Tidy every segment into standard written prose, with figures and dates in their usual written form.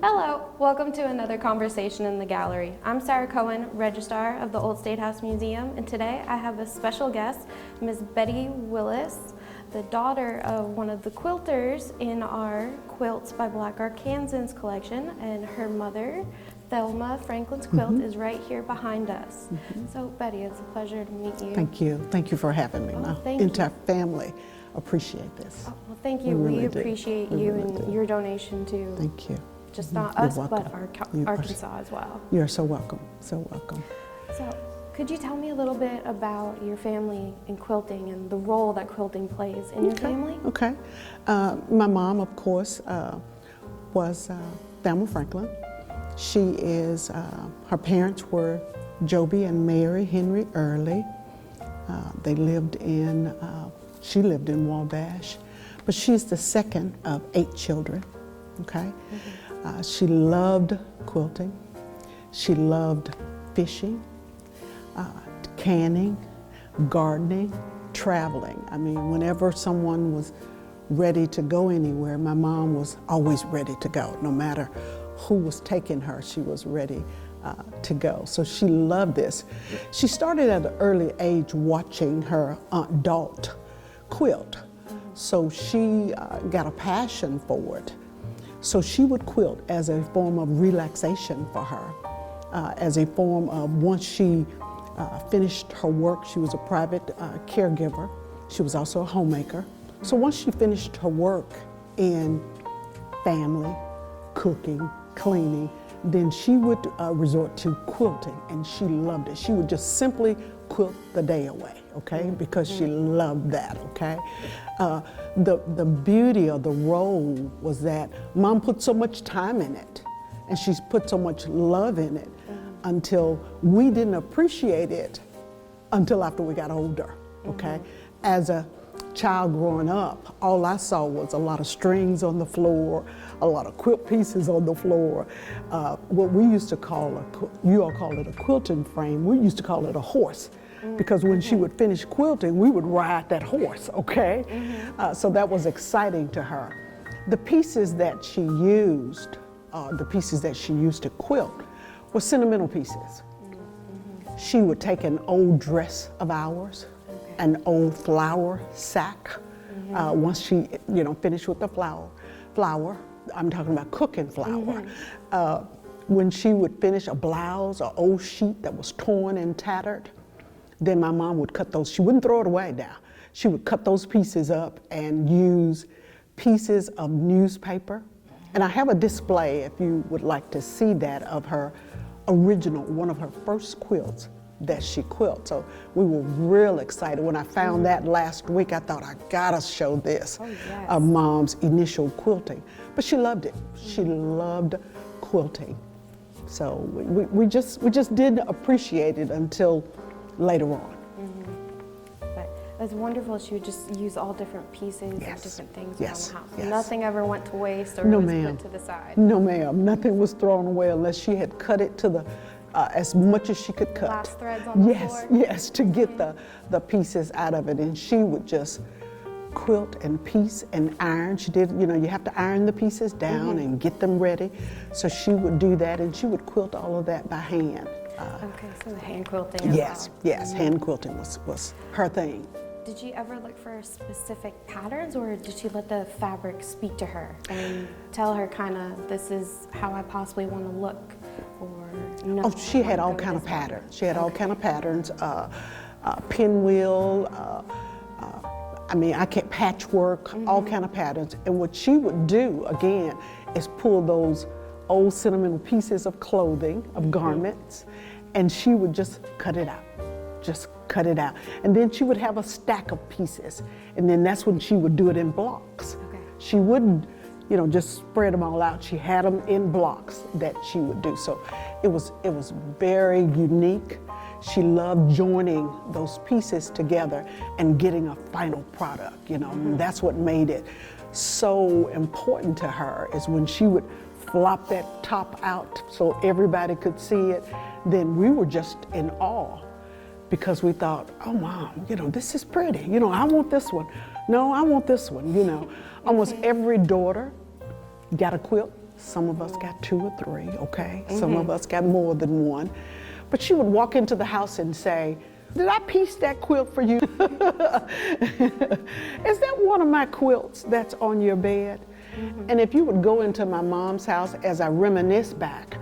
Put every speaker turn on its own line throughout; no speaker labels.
Hello, welcome to another conversation in the gallery. I'm Sarah Cohen, Registrar of the Old State House Museum, and today I have a special guest, Ms. Betty Willis, the daughter of one of the quilters in our Quilts by Black Arkansans collection, and her mother, Thelma Franklin's Quilt, is right here behind us. So Betty, it's a pleasure to meet you.
Thank you. Thank you for having me. My entire family appreciate this.
Oh, well, thank you. We appreciate you and your donation to
Thank you.
just not us, but Arkansas as well.
You're so welcome. So welcome.
So, could you tell me a little bit about your family in quilting and the role that quilting plays in your family?
Okay. My mom, of course, was Thelma Franklin. She is, her parents were Joby and Mary Henry Early. They lived in, she lived in Wabash, but she's the second of 8 children, okay? She loved quilting. She loved fishing, canning, gardening, traveling. I mean, whenever someone was ready to go anywhere, my mom was always ready to go. No matter who was taking her, she was ready to go. So she loved this. She started at an early age watching her Aunt Dalt quilt. So she got a passion for it. So she would quilt as a form of relaxation for her, as a form of, once she finished her work, she was a private caregiver. She was also a homemaker. So once she finished her work in family, cooking, cleaning, then she would resort to quilting, and she loved it. She would just simply quilt the day away, okay, because she loved that, okay. The beauty of the role was that Mom put so much time in it, and she's put so much love in it until we didn't appreciate it until after we got older, okay. As a child growing up, all I saw was a lot of strings on the floor, a lot of quilt pieces on the floor. What we used to call you all call it a quilting frame, we used to call it a horse. Because when she would finish quilting, we would ride that horse, okay? So that was exciting to her. The pieces that she used, to quilt were sentimental pieces. She would take an old dress of ours, an old flour sack. Once she, finished with the flour, I'm talking about cooking flour. When she would finish a blouse or old sheet that was torn and tattered, then my mom would cut those. She wouldn't throw it away now. She would cut those pieces up and use pieces of newspaper. And I have a display, if you would like to see that, of her original, one of her first quilts that she quilted. So we were real excited. When I found that last week, I thought, I gotta show this of Mom's initial quilting. But she loved it. She loved quilting. So we just didn't appreciate it until later on.
But it was wonderful. She would just use all different pieces of different things around the house.
Yes.
Nothing ever went to waste or was put to the side.
No, ma'am. Nothing was thrown away unless she had cut it to the as much as she could cut.
Last threads on the floor.
Yes, to get the pieces out of it. And she would just quilt and piece and iron. She did, you have to iron the pieces down and get them ready. So she would do that, and she would quilt all of that by hand.
Okay, so the hand quilting as
Yes, hand quilting was her thing.
Did she ever look for specific patterns, or did she let the fabric speak to her and tell her kind of, this is how I possibly want to look, or no?
Oh, she had all kind of patterns. She had all kind of patterns, pinwheel, patchwork, all kind of patterns. And what she would do, again, is pull those old sentimental pieces of clothing, of garments, and she would just cut it out. Just cut it out. And then she would have a stack of pieces, and then that's when she would do it in blocks. She wouldn't, just spread them all out. She had them in blocks that she would do. So it was very unique. She loved joining those pieces together and getting a final product, and that's what made it so important to her, is when she would flop that top out so everybody could see it, then we were just in awe, because we thought, oh, Mom, this is pretty. I want this one. No, I want this one. Almost every daughter got a quilt Some of us got 2 or 3, okay? Some of us got more than one. But she would walk into the house and say, "Did I piece that quilt for you? Is that one of my quilts that's on your bed?" And if you would go into my mom's house, as I reminisce back,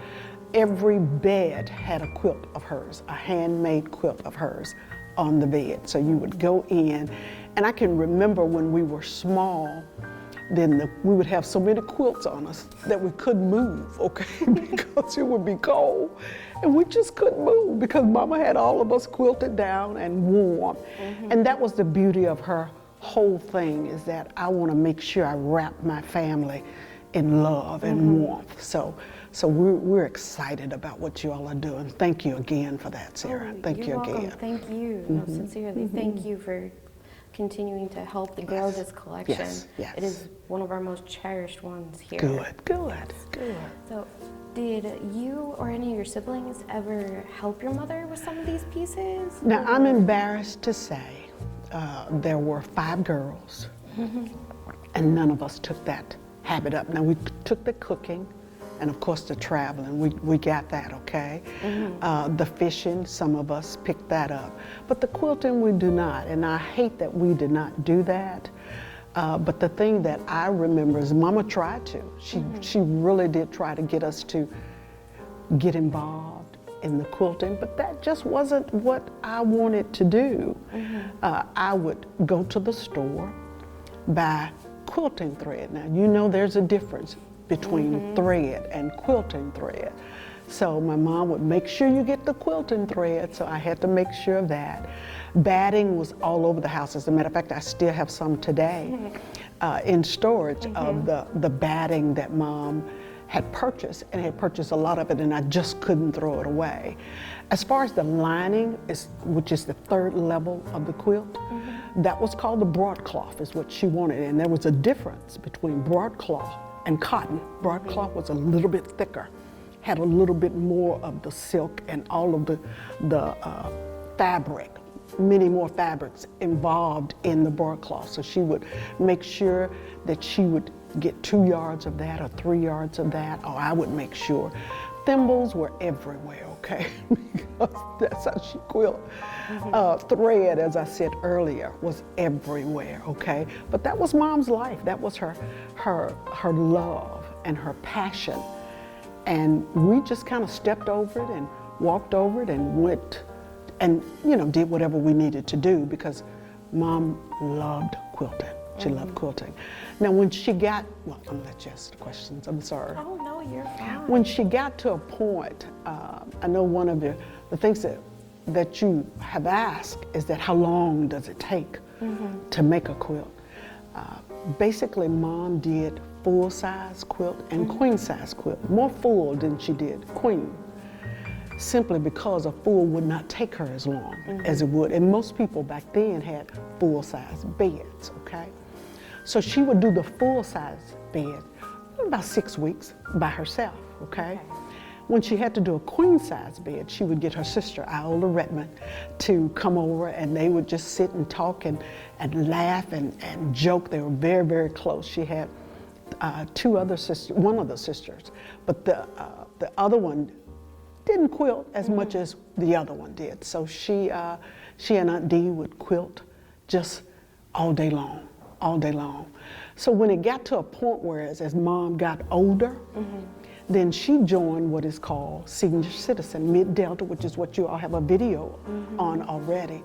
every bed had a quilt of hers, a handmade quilt of hers on the bed. So you would go in, and I can remember when we were small, then we would have so many quilts on us that we couldn't move, okay, because it would be cold. And we just couldn't move because Mama had all of us quilted down and warm. And that was the beauty of her whole thing, is that I want to make sure I wrap my family in love and warmth. So we're excited about what you all are doing. Thank you again for that, Sarah. Thank you
welcome.
again.
Thank you. No, sincerely, thank you for continuing to help to grow this collection.
Yes, yes.
It is one of our most cherished ones here.
Good.
So, did you or any of your siblings ever help your mother with some of these pieces?
Now, I'm embarrassed to say there were 5 girls, and none of us took that habit up. Now, we took the cooking, and of course the traveling, we got that, okay? The fishing, some of us picked that up. But the quilting, we do not, and I hate that we did not do that. But the thing that I remember is Mama tried to. She really did try to get us to get involved in the quilting, but that just wasn't what I wanted to do. I would go to the store, buy quilting thread. Now, you know there's a difference between thread and quilting thread. So my mom would make sure you get the quilting thread, so I had to make sure of that. Batting was all over the house. As a matter of fact, I still have some today in storage of the batting that Mom had purchased, and had purchased a lot of it, and I just couldn't throw it away. As far as the lining, which is the 3rd level of the quilt, that was called the broadcloth, is what she wanted, and there was a difference between broadcloth and cotton. Broadcloth was a little bit thicker, had a little bit more of the silk and all of the fabric, many more fabrics involved in the broadcloth. So she would make sure that she would get 2 yards of that or 3 yards of that, or I would make sure. Thimbles were everywhere, okay? Because that's how she quilted. Thread, as I said earlier, was everywhere, okay? But that was Mom's life. That was her love and her passion. And we just kind of stepped over it and walked over it and went and, did whatever we needed to do, because Mom loved quilting. She loved quilting. Now, when she got, I'm gonna let you ask the questions, I'm sorry.
Oh, no, you're fine.
When she got to a point, I know one of the things that you have asked is that how long does it take to make a quilt? Basically, Mom did full-size quilt and queen-size quilt, more full than she did queen, simply because a full would not take her as long as it would. And most people back then had full-size beds, okay? So she would do the full-size bed in about 6 weeks by herself, okay? When she had to do a queen-size bed, she would get her sister, Iola Redmond, to come over, and they would just sit and talk and laugh and joke. They were very, very close. She had 2 other sisters, one of the sisters, but the other one didn't quilt as much as the other one did. So she and Aunt Dee would quilt just all day long. So when it got to a point where as Mom got older, then she joined what is called senior citizen, Mid-Delta, which is what you all have a video on already.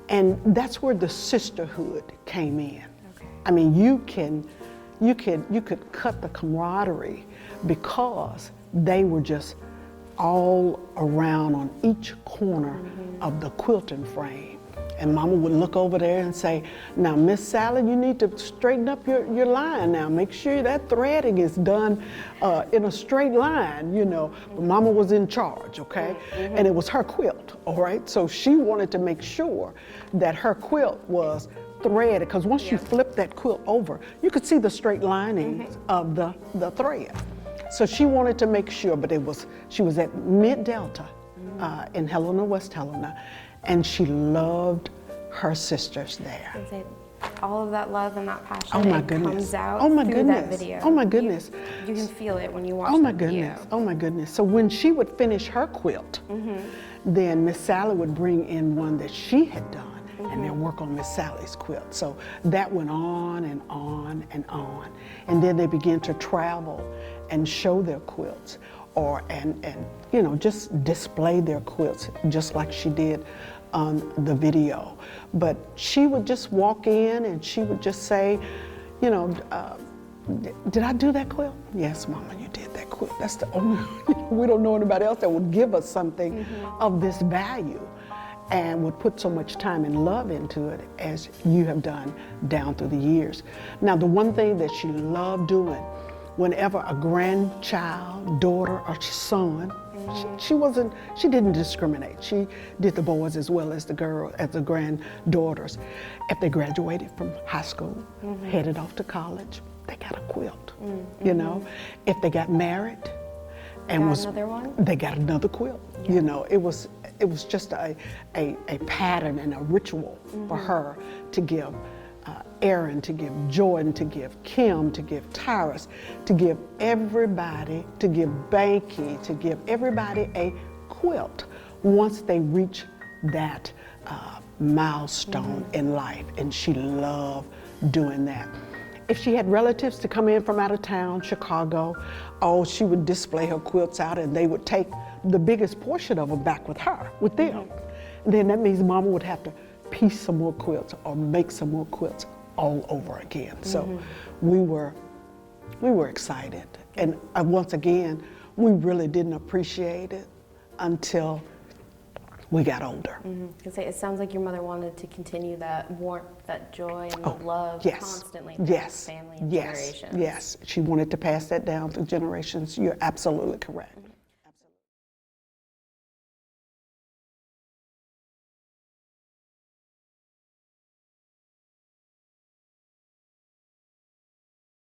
And that's where the sisterhood came in. Okay. I mean, you could cut the camaraderie because they were just all around on each corner of the quilting frame. And Mama would look over there and say, "Now, Miss Sally, you need to straighten up your line now. Make sure that threading is done in a straight line, But Mama was in charge, okay? And it was her quilt, all right? So she wanted to make sure that her quilt was threaded, because once you flip that quilt over, you could see the straight lining of the thread. So she wanted to make sure, but she was at Mid-Delta in Helena, West Helena, and she loved her sisters there.
all of that love and that passion,
Oh my
it
goodness.
comes out
Oh my
through
goodness.
that video.
Oh my goodness.
You can feel it when you watch
Oh my
the video.
goodness. Oh my goodness. So when she would finish her quilt, then Miss Sally would bring in one that she had done and then work on Miss Sally's quilt. So that went on and on and on. And then they began to travel and show their quilts and you know, just display their quilts just like she did on the video. But she would just walk in and she would just say, you know, did I do that quilt? Yes, Mama, you did that quilt. That's the only, we don't know anybody else that would give us something of this value and would put so much time and love into it as you have done down through the years. Now, the one thing that she loved doing, whenever a grandchild, daughter, or son, she didn't discriminate. She did the boys as well as the girls, as the granddaughters. If they graduated from high school, headed off to college, they got a quilt, you know. If they got married and
another one?
they got another quilt, you know. It was just a pattern and a ritual for her to give Erin, to give Jordan, to give Kim, to give Tyrus, to give everybody, to give Banky, to give everybody a quilt once they reach that milestone in life. And she loved doing that. If she had relatives to come in from out of town, Chicago, oh, she would display her quilts out and they would take the biggest portion of them back with her, with them. And then that means Mama would have to piece some more quilts or make some more quilts all over again. So we were excited. And once again, we really didn't appreciate it until we got older.
It sounds like your mother wanted to continue that warmth, that joy, and the love constantly through the family and generations.
Yes, she wanted to pass that down through generations. You're absolutely correct.